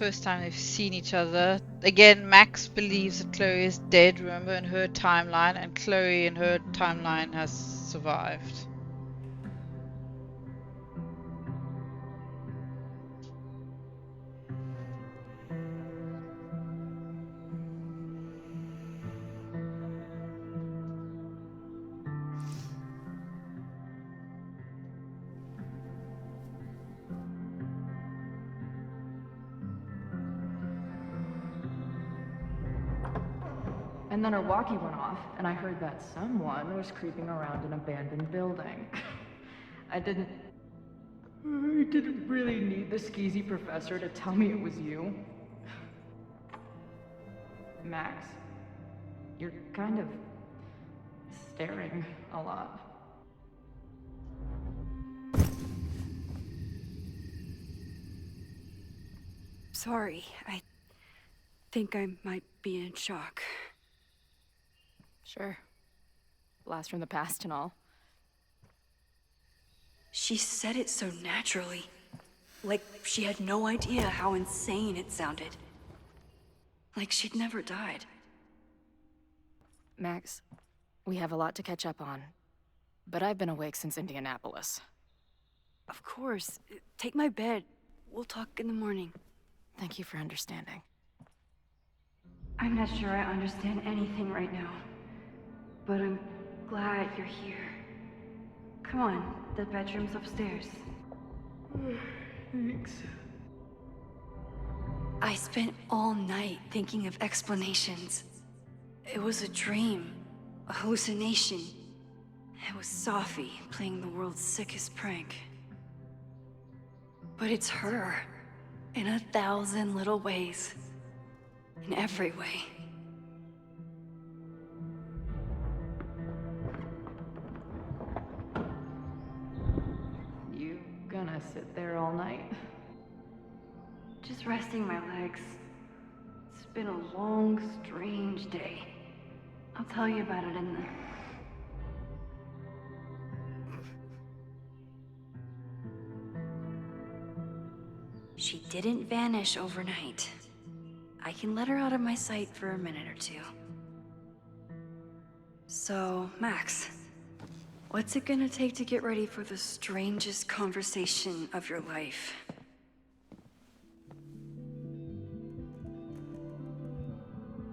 first time they've seen each other. Again, Max believes that Chloe is dead, remember, in her timeline, and Chloe in her timeline has survived. And then her walkie went off, and I heard that someone was creeping around an abandoned building. I didn't really need the skeezy professor to tell me it was you. Max, you're kind of staring a lot. Sorry, I think I might be in shock. Sure. Blast from the past and all. She said it so naturally. Like she had no idea how insane it sounded. Like she'd never died. Max, we have a lot to catch up on. But I've been awake since Indianapolis. Of course. Take my bed. We'll talk in the morning. Thank you for understanding. I'm not sure I understand anything right now. But I'm glad you're here. Come on, the bedroom's upstairs. Thanks. I spent all night thinking of explanations. It was a dream, a hallucination. It was Sophie playing the world's sickest prank. But it's her, in 1,000 little ways. In every way. You gonna sit there all night? Just resting my legs. It's been a long, strange day. I'll tell you about it in the... She didn't vanish overnight. I can let her out of my sight for a minute or two. So, Max, what's it gonna take to get ready for the strangest conversation of your life?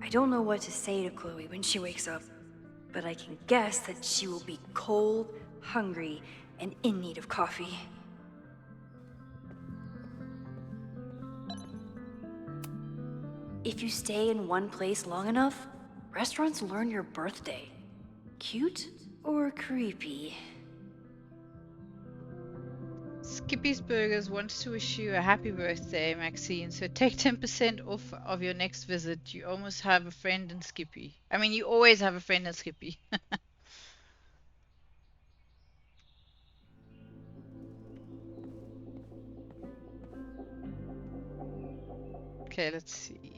I don't know what to say to Chloe when she wakes up, but I can guess that she will be cold, hungry, and in need of coffee. If you stay in one place long enough, restaurants learn your birthday. Cute or creepy? Skippy's Burgers wants to wish you a happy birthday, Maxine. So take 10% off of your next visit. You almost have a friend in Skippy. I mean, you always have a friend in Skippy. Okay, let's see.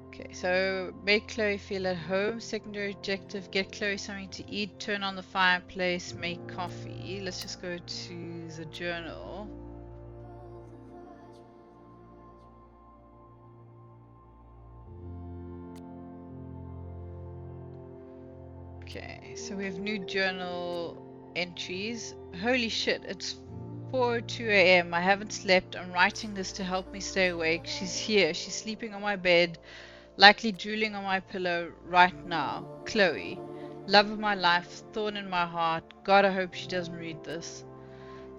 Okay, so make Chloe feel at home. Secondary objective, get Chloe something to eat, turn on the fireplace, make coffee. Let's just go to the journal. Okay, so we have new journal entries. Holy shit, it's 4:02 a.m. I haven't slept. I'm writing this to help me stay awake. She's here. She's sleeping on my bed, likely drooling on my pillow right now. Chloe. Love of my life, thorn in my heart. God, I hope she doesn't read this.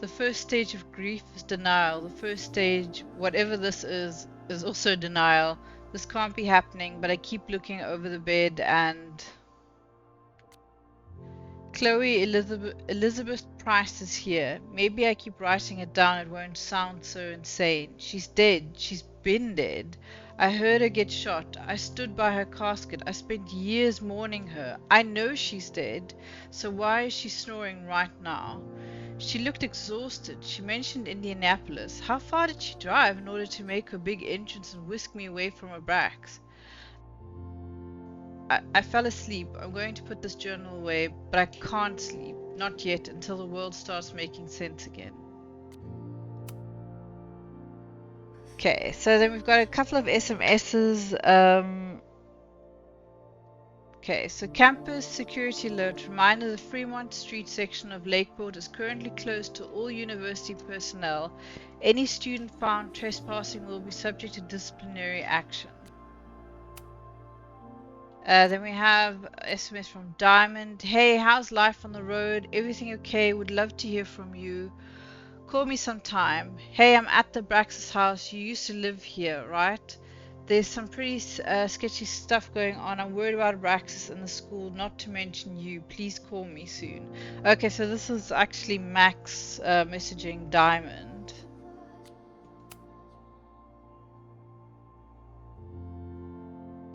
The first stage of grief is denial. The first stage, whatever this is also denial. This can't be happening, but I keep looking over the bed and... Chloe Elizabeth Price is here. Maybe I keep writing it down, it won't sound so insane. She's dead. She's been dead. I heard her get shot. I stood by her casket. I spent years mourning her. I know she's dead. So why is she snoring right now? She looked exhausted. She mentioned Indianapolis. How far did she drive in order to make her big entrance and whisk me away from her bracks? I fell asleep. I'm going to put this journal away, but I can't sleep. Not yet, until the world starts making sense again. Okay, so then we've got a couple of SMSs. Okay, so campus security alert. Reminder: the Fremont Street section of Lakeport is currently closed to all university personnel. Any student found trespassing will be subject to disciplinary action. Then we have SMS from Diamond. Hey, how's life on the road? Everything okay? Would love to hear from you. Call me sometime. Hey, I'm at the Brax's house. You used to live here, right? There's some pretty sketchy stuff going on. I'm worried about Braxis and the school, not to mention you. Please call me soon. Okay, so this is actually Max messaging Diamond.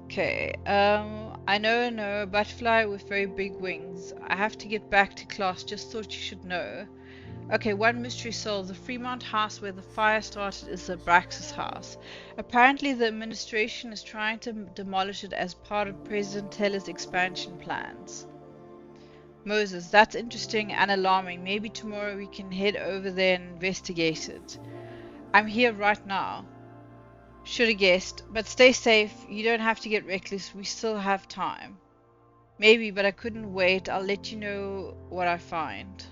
Okay, I know a butterfly with very big wings. I have to get back to class, just thought you should know. Okay, one mystery solved. The Fremont house where the fire started is the Braxis house. Apparently the administration is trying to demolish it as part of President Teller's expansion plans. Moses, that's interesting and alarming. Maybe tomorrow we can head over there and investigate it. I'm here right now. Should have guessed, but stay safe. You don't have to get reckless. We still have time. Maybe, but I couldn't wait. I'll let you know what I find.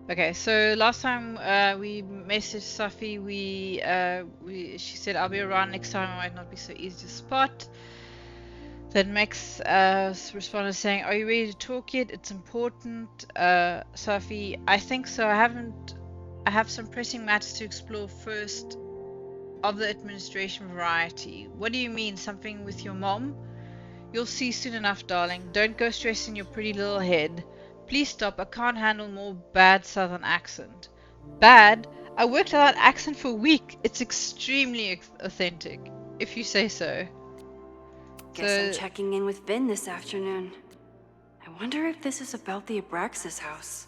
Okay, so last time we messaged Safi, she said I'll be around next time. It might not be so easy to spot. Then Max responded saying, "Are you ready to talk yet? It's important." Safi, I think so. I have some pressing matters to explore first, of the administration variety. What do you mean? Something with your mom? You'll see soon enough, darling. Don't go stressing your pretty little head. Please stop. I can't handle more bad southern accent. Bad? I worked on that accent for a week. It's extremely authentic, if you say so. Guess I'm checking in with Vin this afternoon. I wonder if this is about the Abraxas house.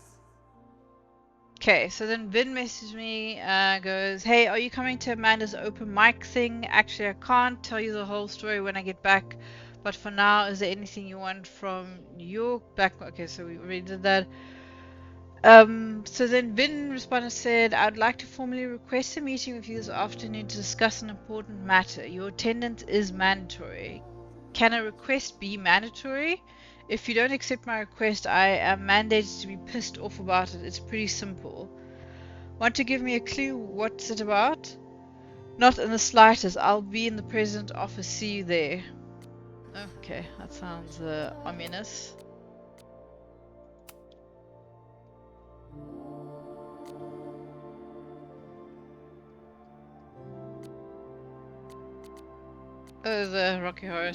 Okay, so then Vin messages me, goes, "Hey, are you coming to Amanda's open mic thing? Actually, I can't tell you the whole story when I get back, but for now, is there anything you want from New York back?" Okay, so we already did that. So then Vin responded and said, "I'd like to formally request a meeting with you this afternoon to discuss an important matter. Your attendance is mandatory." Can a request be mandatory? If you don't accept my request, I am mandated to be pissed off about it. It's pretty simple. Want to give me a clue what's it about? Not in the slightest. I'll be in the president's office. See you there. Okay, that sounds ominous. Oh, the Rocky Horror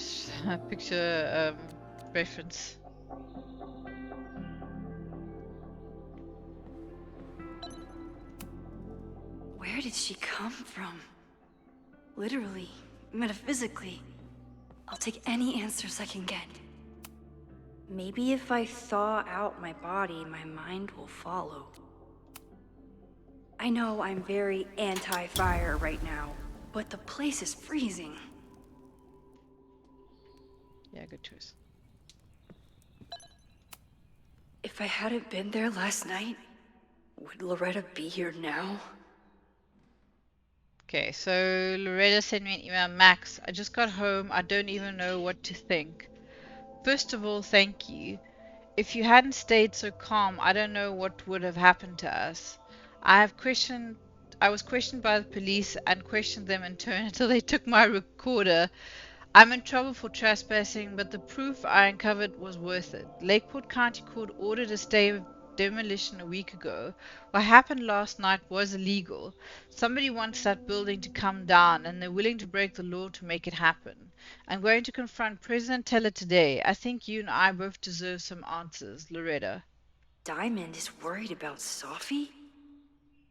picture reference. Where did she come from? Literally, metaphysically. I'll take any answers I can get. Maybe if I thaw out my body, my mind will follow. I know I'm very anti-fire right now, but the place is freezing. Yeah, good choice. If I hadn't been there last night, would Loretta be here now? Okay, so Loretta sent me an email. "Max, I just got home. I don't even know what to think. First of all, thank you. If you hadn't stayed so calm, I don't know what would have happened to us. I was questioned by the police and questioned them in turn until they took my recorder. I'm in trouble for trespassing, but the proof I uncovered was worth it. Lakeport County Court ordered a stay of demolition a week ago. What happened last night was illegal. Somebody wants that building to come down, and they're willing to break the law to make it happen. I'm going to confront President Teller today. I think you and I both deserve some answers, Loretta." Diamond is worried about Sophie?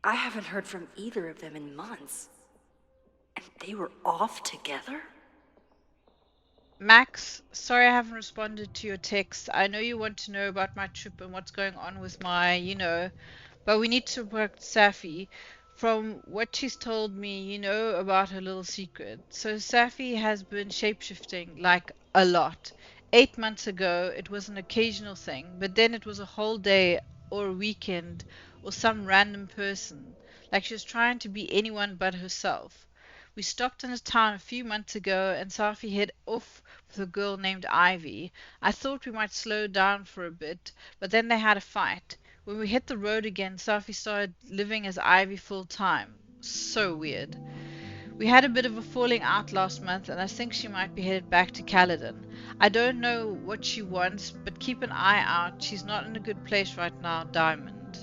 I haven't heard from either of them in months. And they were off together? Max, sorry I haven't responded to your text. I know you want to know about my trip and what's going on with my, but we need to work with Safi. From what she's told me, you know about her little secret. So Safi has been shapeshifting, like, a lot. 8 months ago, it was an occasional thing, but then it was a whole day or a weekend or some random person, like she was trying to be anyone but herself. We stopped in a town a few months ago and Safi hid off with a girl named Ivy. I thought we might slow down for a bit, but then they had a fight. When we hit the road again, Safi started living as Ivy full time. So weird. We had a bit of a falling out last month, and I think she might be headed back to Caledon. I don't know what she wants, but keep an eye out. She's not in a good place right now, Diamond.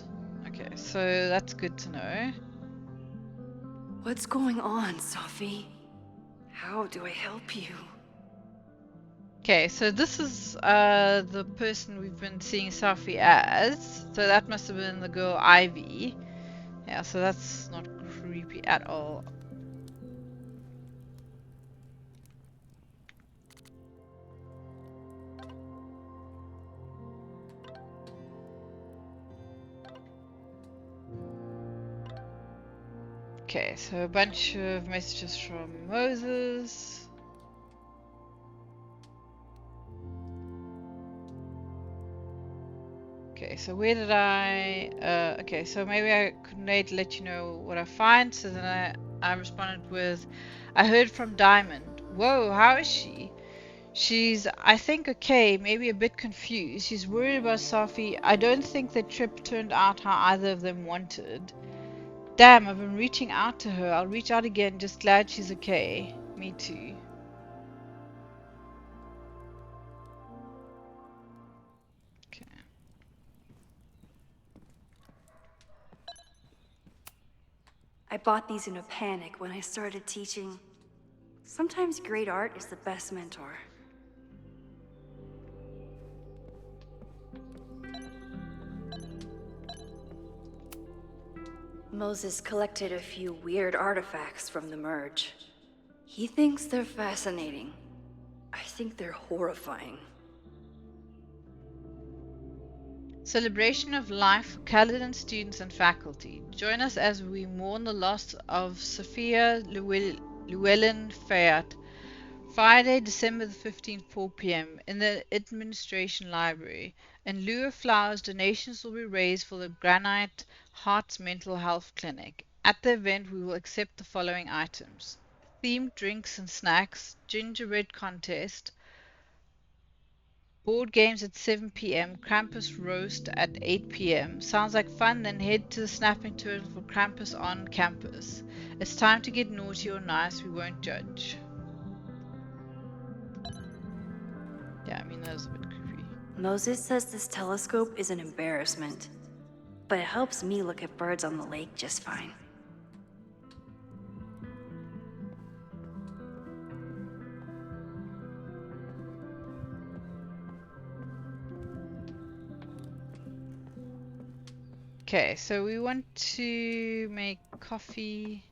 Okay, so that's good to know. What's going on, Sophie? How do I help you? Okay, so this is the person we've been seeing Safi as. So that must have been the girl Ivy. Yeah, so that's not creepy at all. Okay, so a bunch of messages from Moses. Okay, so where did okay, so maybe I could wait to let you know what I find. So then I responded with, I heard from Diamond. Whoa, how is she? She's, I think, okay, maybe a bit confused. She's worried about Safi. I don't think the trip turned out how either of them wanted. Damn, I've been reaching out to her. I'll reach out again, just glad she's okay. Me too. Okay. I bought these in a panic when I started teaching. Sometimes great art is the best mentor. Moses collected a few weird artifacts from the merge. He thinks they're fascinating. I think they're horrifying. Celebration of life for Caledon students and faculty. Join us as we mourn the loss of Sophia Llewellyn Fayette. Friday, December the 15th, 4 p.m. in the Administration Library. In lieu of flowers, donations will be raised for the Granite Hearts Mental Health Clinic. At the event, we will accept the following items: themed drinks and snacks, gingerbread contest, board games at 7 p.m., Krampus roast at 8 p.m. Sounds like fun, then head to the Snapping Turtle for Krampus on campus. It's time to get naughty or nice, we won't judge. Yeah, I mean, that was a bit creepy. Moses says this telescope is an embarrassment, but it helps me look at birds on the lake just fine. Okay, so we want to make coffee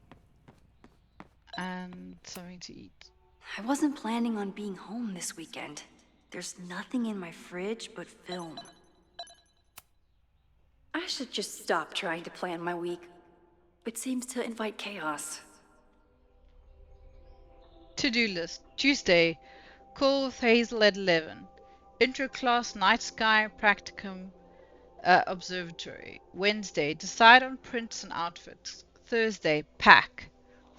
and something to eat. I wasn't planning on being home this weekend. There's nothing in my fridge but film. I should just stop trying to plan my week. It seems to invite chaos. To-do list. Tuesday, call with Hazel at 11. Intro class, night sky, practicum, observatory. Wednesday, decide on prints and outfits. Thursday, pack.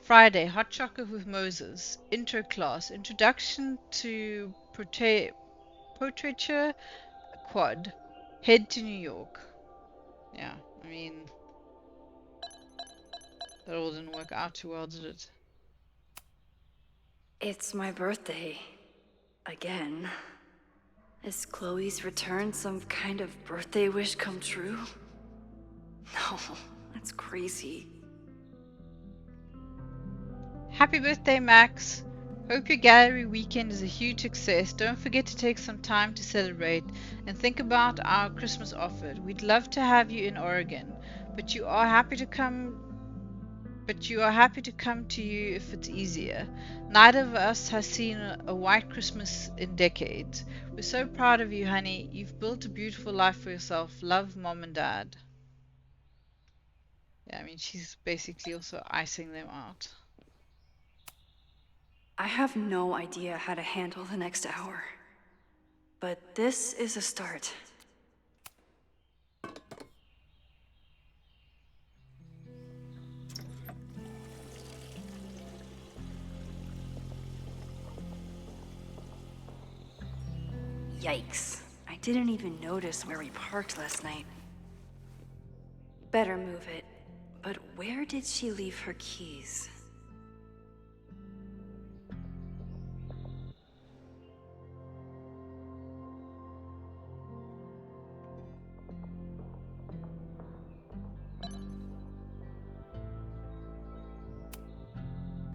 Friday, hot chocolate with Moses. Intro class, introduction to portraiture, quad. Head to New York. Yeah, I mean, that all didn't work out too well, did it? It's my birthday. Again. Is Chloe's return some kind of birthday wish come true? No, that's crazy. Happy birthday, Max! Hope your gallery weekend is a huge success. Don't forget to take some time to celebrate and think about our Christmas offer. We'd love to have you in Oregon, but you are happy to come to you if it's easier. Neither of us has seen a white Christmas in decades. We're so proud of you, honey. You've built a beautiful life for yourself. Love, Mom and Dad. Yeah, I mean, she's basically also icing them out. I have no idea how to handle the next hour. but this is a start. Yikes. I didn't even notice where we parked last night. Better move it. But where did she leave her keys?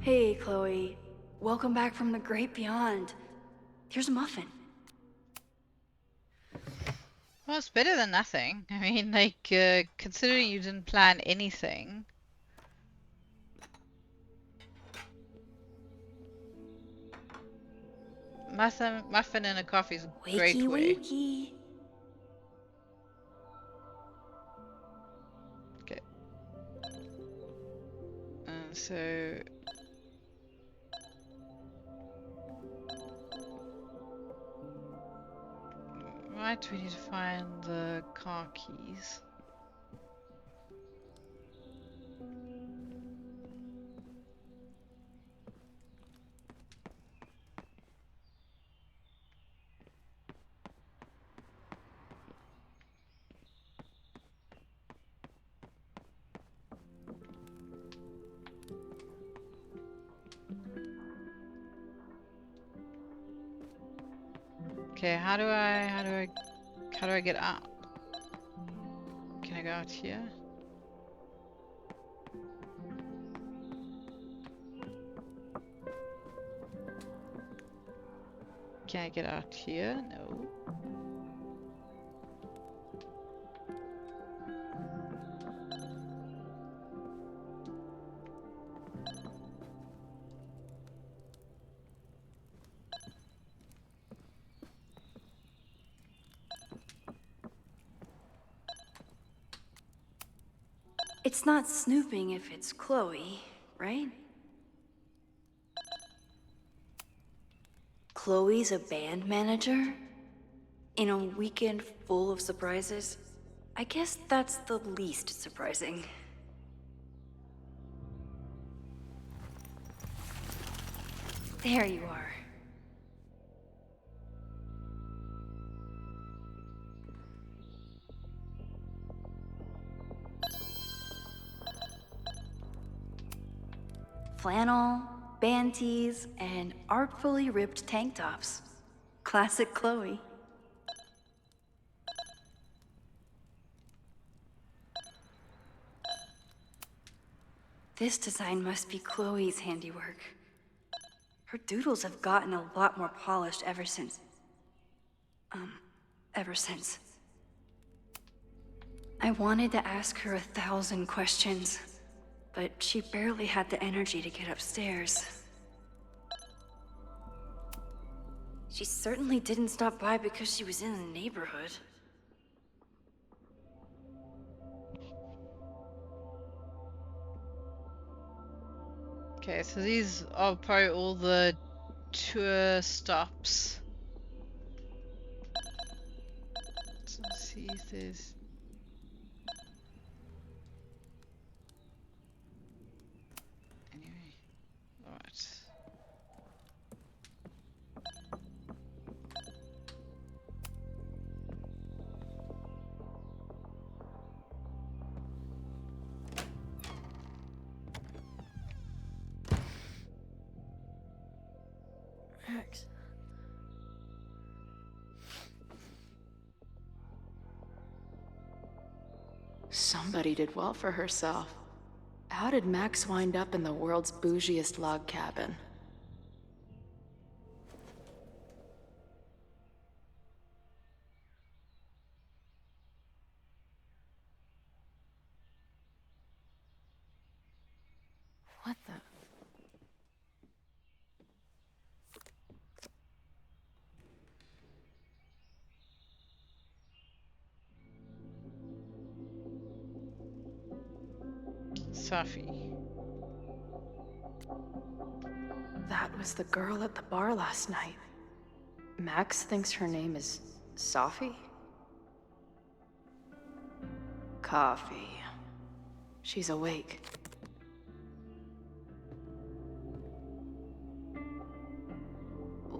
Hey, Chloe. Welcome back from the great beyond. Here's a muffin. Well, it's better than nothing. I mean, like, considering you didn't plan anything. Muffin and a coffee is a great Wakey, way. wakey. Okay. So... Right, we need to find the car keys. Okay, how do I get out? Can I go out here? Can I get out here? No. It's not snooping if it's Chloe, right? Chloe's a band manager? In a weekend full of surprises? I guess that's the least surprising. There you are. Flannel, band tees, and artfully ripped tank tops. Classic Chloe. This design must be Chloe's handiwork. Her doodles have gotten a lot more polished ever since. I wanted to ask her 1,000 questions, but she barely had the energy to get upstairs. She certainly didn't stop by because she was in the neighborhood. Okay, so these are probably all the tour stops. So let's see if there's... Anyway, alright. Max. Somebody did well for herself. How did Max wind up in the world's bougiest log cabin? What the? Safi. That was the girl at the bar last night. Max thinks her name is Sophie? Coffee. She's awake.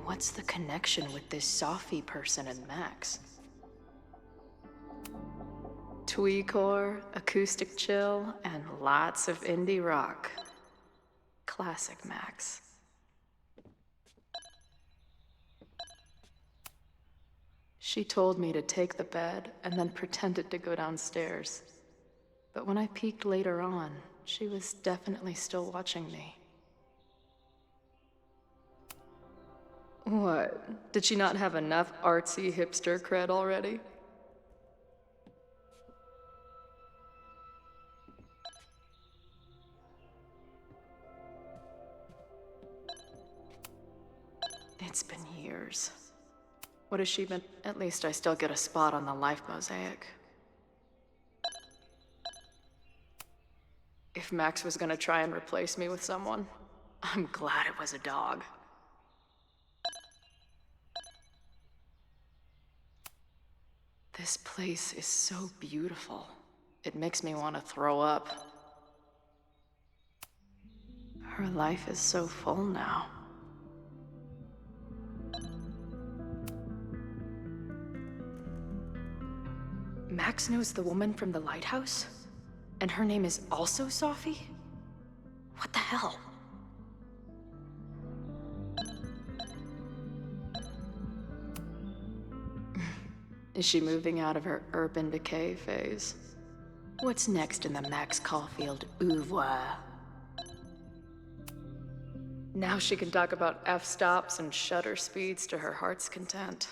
What's the connection with this Sophie person and Max? Tweecore, acoustic chill, and lots of indie rock. Classic Max. She told me to take the bed and then pretended to go downstairs. But when I peeked later on, she was definitely still watching me. What? Did she not have enough artsy hipster cred already? It's been years. What has she been? At least I still get a spot on the life mosaic. If Max was gonna try and replace me with someone, I'm glad it was a dog. This place is so beautiful. It makes me want to throw up. Her life is so full now. Max knows the woman from the lighthouse? And her name is also Sophie? What the hell? Is she moving out of her urban decay phase? What's next in the Max Caulfield oeuvre? Now she can talk about f-stops and shutter speeds to her heart's content.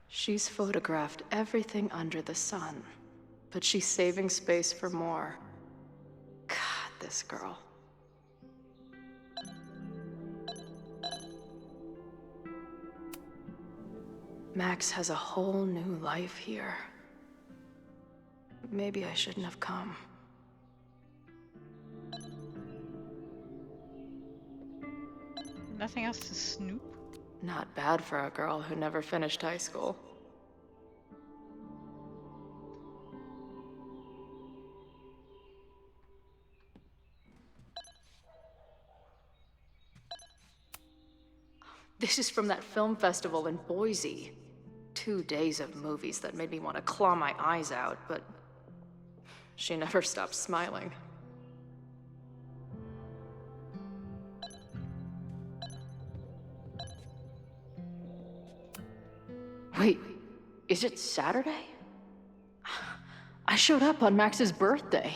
She's photographed everything under the sun, but she's saving space for more. God, this girl. Max has a whole new life here. Maybe I shouldn't have come. Nothing else to snoop? Not bad for a girl who never finished high school. This is from that film festival in Boise. 2 days of movies that made me want to claw my eyes out, but she never stopped smiling. Wait, is it Saturday? I showed up on Max's birthday.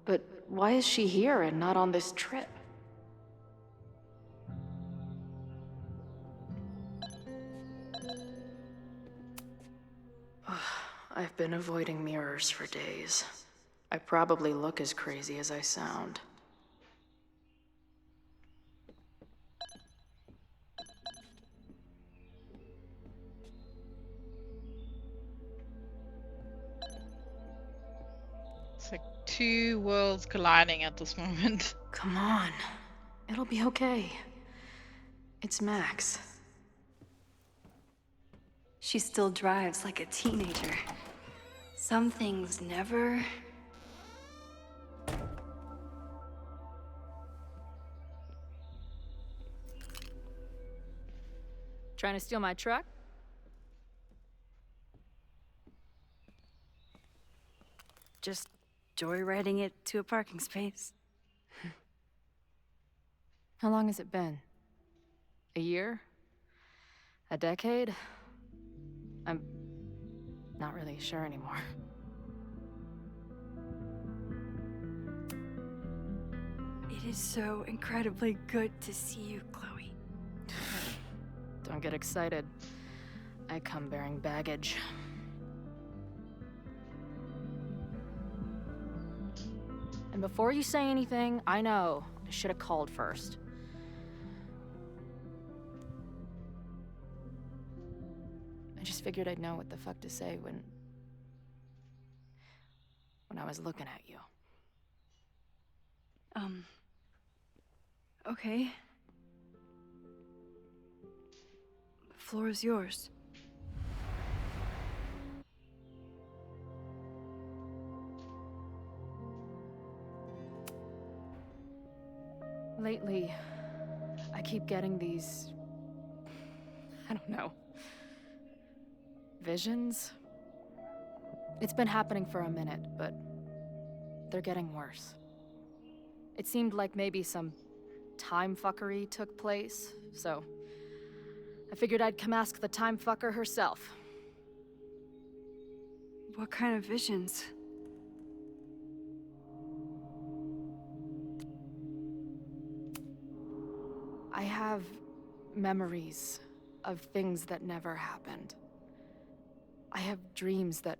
But why is she here and not on this trip? I've been avoiding mirrors for days. I probably look as crazy as I sound. It's like two worlds colliding at this moment. Come on. It'll be okay. It's Max. She still drives like a teenager. Some things never... Trying to steal my truck? Just joyriding it to a parking space. How long has it been? A year? A decade? I'm not really sure anymore. It is so incredibly good to see you, Chloe. Don't get excited. I come bearing baggage. And before you say anything, I know I should have called first. I just figured I'd know what the fuck to say when when I was looking at you. Okay. The floor is yours. Lately, I keep getting these... I don't know. Visions? It's been happening for a minute, but they're getting worse. It seemed like maybe some time fuckery took place, so I figured I'd come ask the time fucker herself. What kind of visions? I have memories of things that never happened. I have dreams that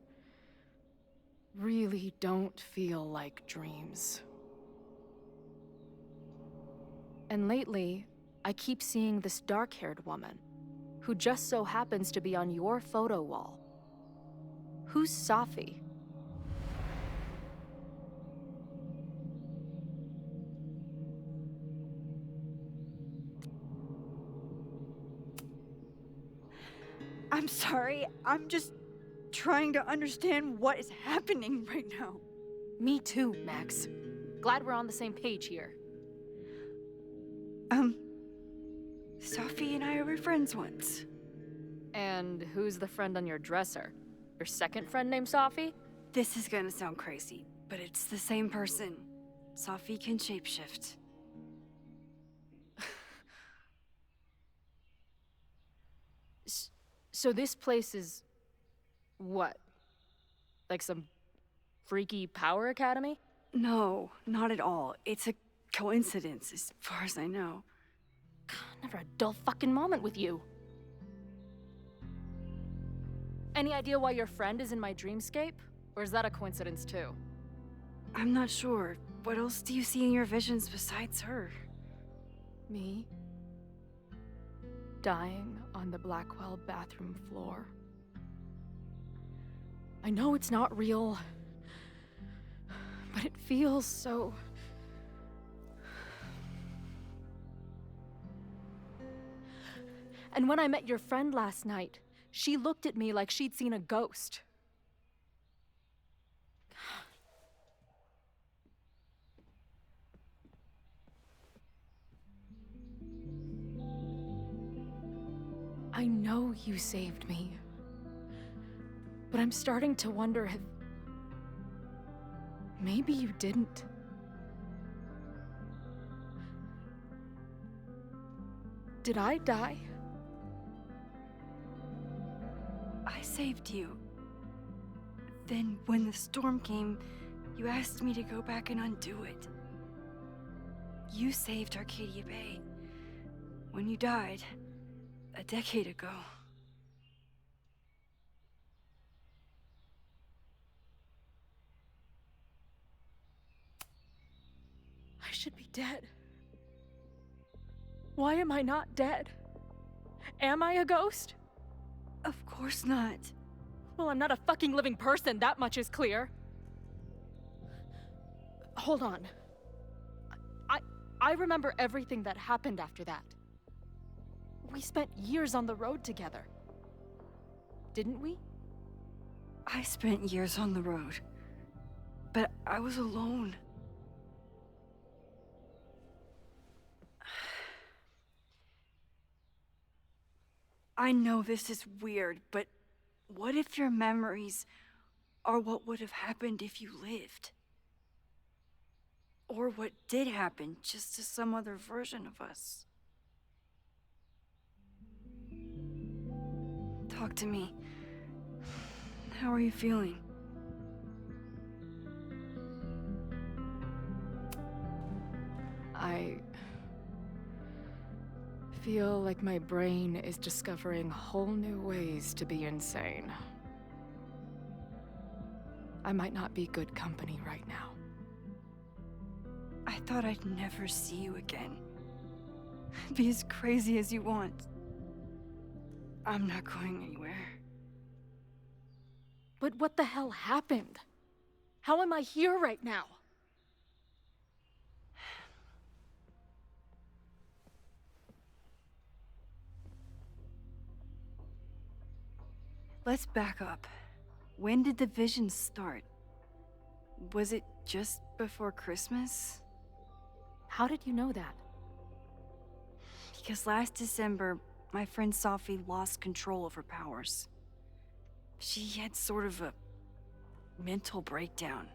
really don't feel like dreams. And lately, I keep seeing this dark-haired woman, who just so happens to be on your photo wall. Who's Safi? I'm sorry, I'm just trying to understand what is happening right now. Me too, Max. Glad we're on the same page here. Sophie and I were friends once. And who's the friend on your dresser? Your second friend named Safi? This is gonna sound crazy, but it's the same person. Sophie can shapeshift. So this place is... what? Like some freaky power academy? No, not at all. It's a coincidence, as far as I know. God, never a dull fucking moment with you. Any idea why your friend is in my dreamscape? Or is that a coincidence too? I'm not sure. What else do you see in your visions besides her? Me? Dying on the Blackwell bathroom floor. I know it's not real, but it feels so... And when I met your friend last night, she looked at me like she'd seen a ghost. I know you saved me, but I'm starting to wonder if... maybe you didn't. Did I die? I saved you. Then, when the storm came, you asked me to go back and undo it. You saved Arcadia Bay. When you died, a decade ago. I should be dead. Why am I not dead? Am I a ghost? Of course not. Well, I'm not a fucking living person, that much is clear. Hold on. I remember everything that happened after that. We spent years on the road together. Didn't we? I spent years on the road. But I was alone. I know this is weird, but what if your memories are what would have happened if you lived? Or what did happen, just to some other version of us? Talk to me. How are you feeling? I feel like my brain is discovering whole new ways to be insane. I might not be good company right now. I thought I'd never see you again. Be as crazy as you want. I'm not going anywhere. But what the hell happened? How am I here right now? Let's back up. When did the visions start? Was it just before Christmas? How did you know that? Because last December, my friend Sophie lost control of her powers. She had sort of a mental breakdown.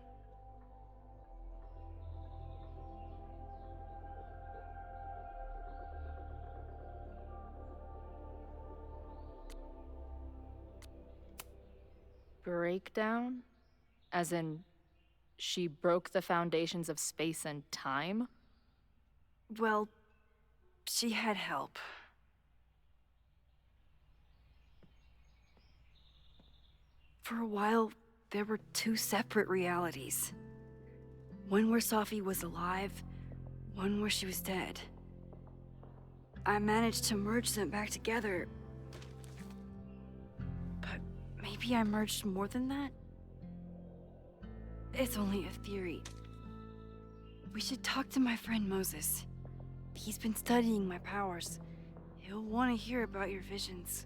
Breakdown? As in, she broke the foundations of space and time? Well, she had help. For a while, there were two separate realities. One where Sophie was alive, one where she was dead. I managed to merge them back together. But maybe I merged more than that? It's only a theory. We should talk to my friend Moses. He's been studying my powers. He'll want to hear about your visions.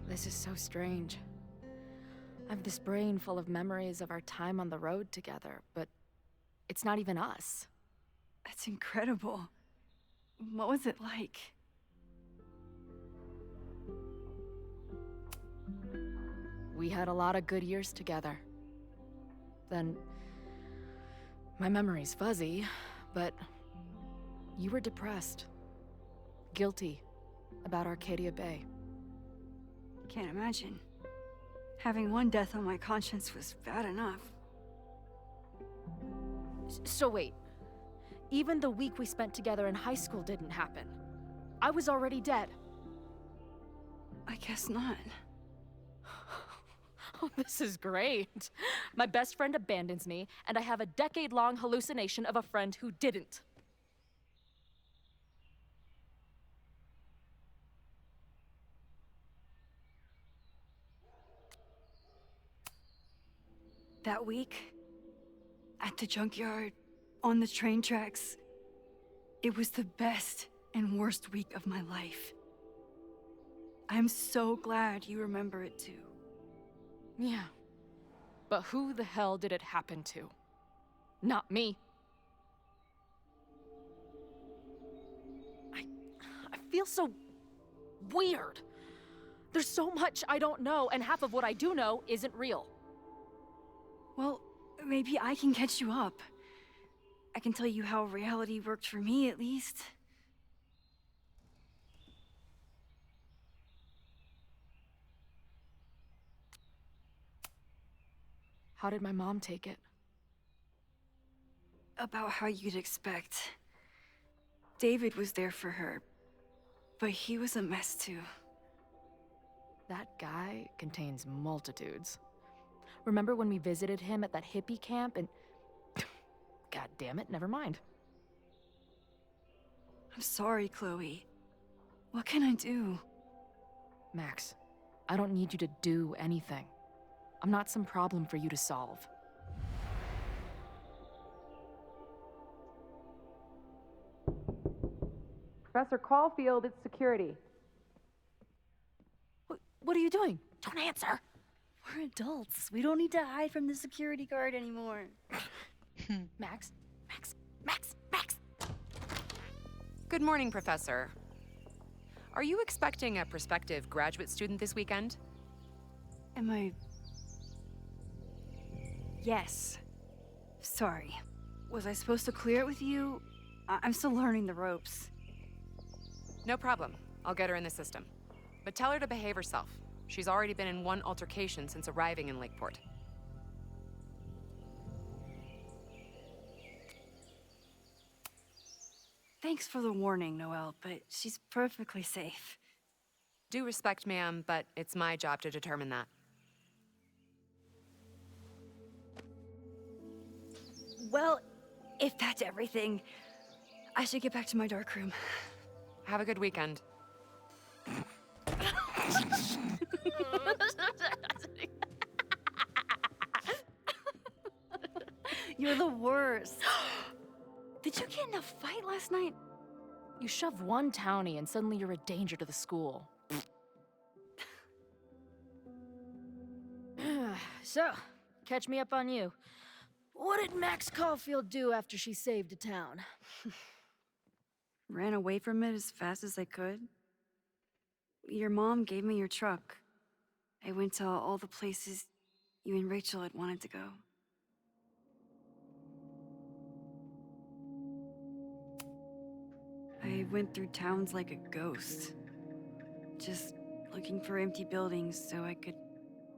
This is so strange. I have this brain full of memories of our time on the road together, but it's not even us. That's incredible. What was it like? We had a lot of good years together. Then, my memory's fuzzy, but you were depressed, guilty about Arcadia Bay. Can't imagine. Having one death on my conscience was bad enough. So wait, even the week we spent together in high school didn't happen. I was already dead. I guess not. Oh, this is great. My best friend abandons me, and I have a decade-long hallucination of a friend who didn't. That week, at the junkyard, on the train tracks, it was the best and worst week of my life. I'm so glad you remember it too. Yeah. But who the hell did it happen to? Not me. I feel so weird. There's so much I don't know, and half of what I do know isn't real. Well, maybe I can catch you up. I can tell you how reality worked for me, at least. How did my mom take it? About how you'd expect. David was there for her, but he was a mess too. That guy contains multitudes. Remember when we visited him at that hippie camp and... God damn it, never mind. I'm sorry, Chloe. What can I do? Max, I don't need you to do anything. I'm not some problem for you to solve. Professor Caulfield, it's security. What are you doing? Don't answer! We're adults. We don't need to hide from the security guard anymore. Max. Good morning, Professor. Are you expecting a prospective graduate student this weekend? Am I... Yes. Sorry. Was I supposed to clear it with you? I'm still learning the ropes. No problem. I'll get her in the system. But tell her to behave herself. She's already been in one altercation since arriving in Lakeport. Thanks for the warning, Noelle, but she's perfectly safe. Due respect, ma'am, but it's my job to determine that. Well, if that's everything, I should get back to my dark room. Have a good weekend. You're the worst. Did you get in a fight last night? You shove one townie and suddenly you're a danger to the school. So, catch me up on you. What did Max Caulfield do after she saved a town? Ran away from it as fast as I could. Your mom gave me your truck. I went to all the places you and Rachel had wanted to go. I went through towns like a ghost. Just looking for empty buildings so I could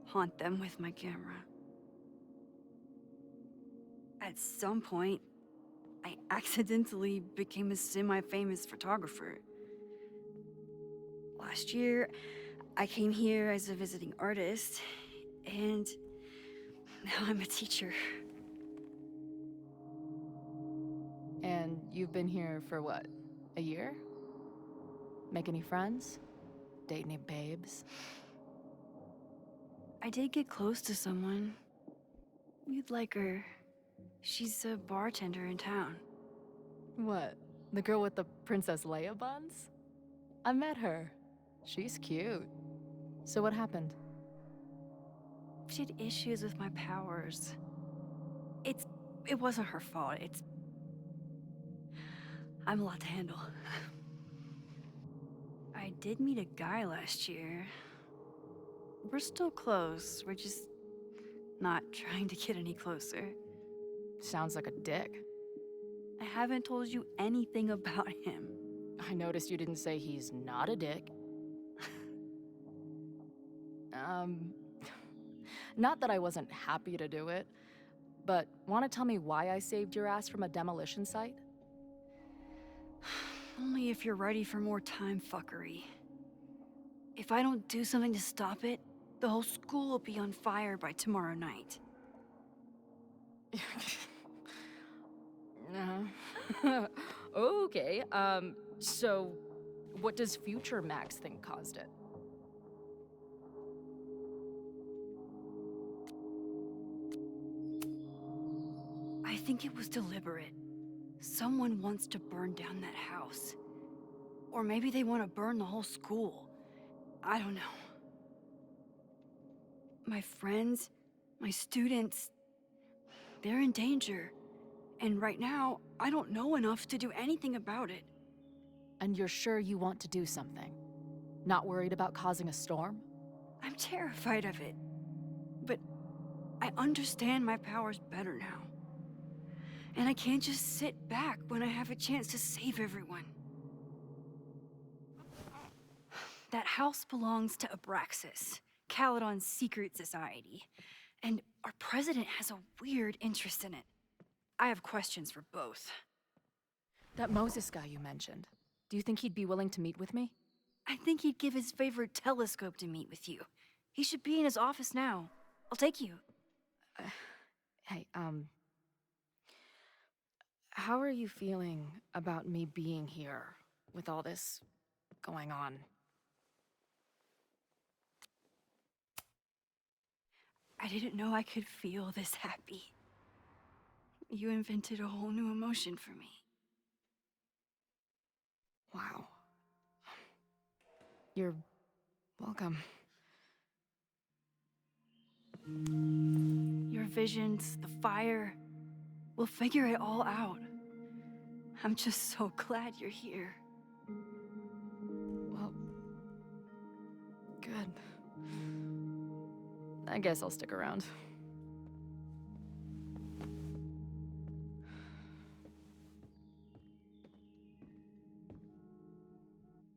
haunt them with my camera. At some point, I accidentally became a semi-famous photographer. Last year, I came here as a visiting artist, and now I'm a teacher. And you've been here for what? A year? Make any friends? Date any babes? I did get close to someone. You'd like her. She's a bartender in town. What? The girl with the Princess Leia buns? I met her. She's cute. So what happened? She had issues with my powers. It wasn't her fault. I'm a lot to handle. I did meet a guy last year. We're still close. We're just not trying to get any closer. Sounds like a dick. I haven't told you anything about him. I noticed you didn't say he's not a dick. Not that I wasn't happy to do it, but wanna tell me why I saved your ass from a demolition site? Only if you're ready for more time fuckery. If I don't do something to stop it, the whole school will be on fire by tomorrow night. Okay, so what does future Max think caused it? I think it was deliberate. Someone wants to burn down that house. Or maybe they want to burn the whole school. I don't know. My friends, my students, they're in danger. And right now, I don't know enough to do anything about it. And you're sure you want to do something? Not worried about causing a storm? I'm terrified of it. But I understand my powers better now. And I can't just sit back when I have a chance to save everyone. That house belongs to Abraxas, Caledon's secret society. And our president has a weird interest in it. I have questions for both. That Moses guy you mentioned, do you think he'd be willing to meet with me? I think he'd give his favorite telescope to meet with you. He should be in his office now. I'll take you. Hey, how are you feeling about me being here with all this going on? I didn't know I could feel this happy. You invented a whole new emotion for me. Wow. You're welcome. Your visions, the fire, we'll figure it all out. I'm just so glad you're here. Well, good. I guess I'll stick around.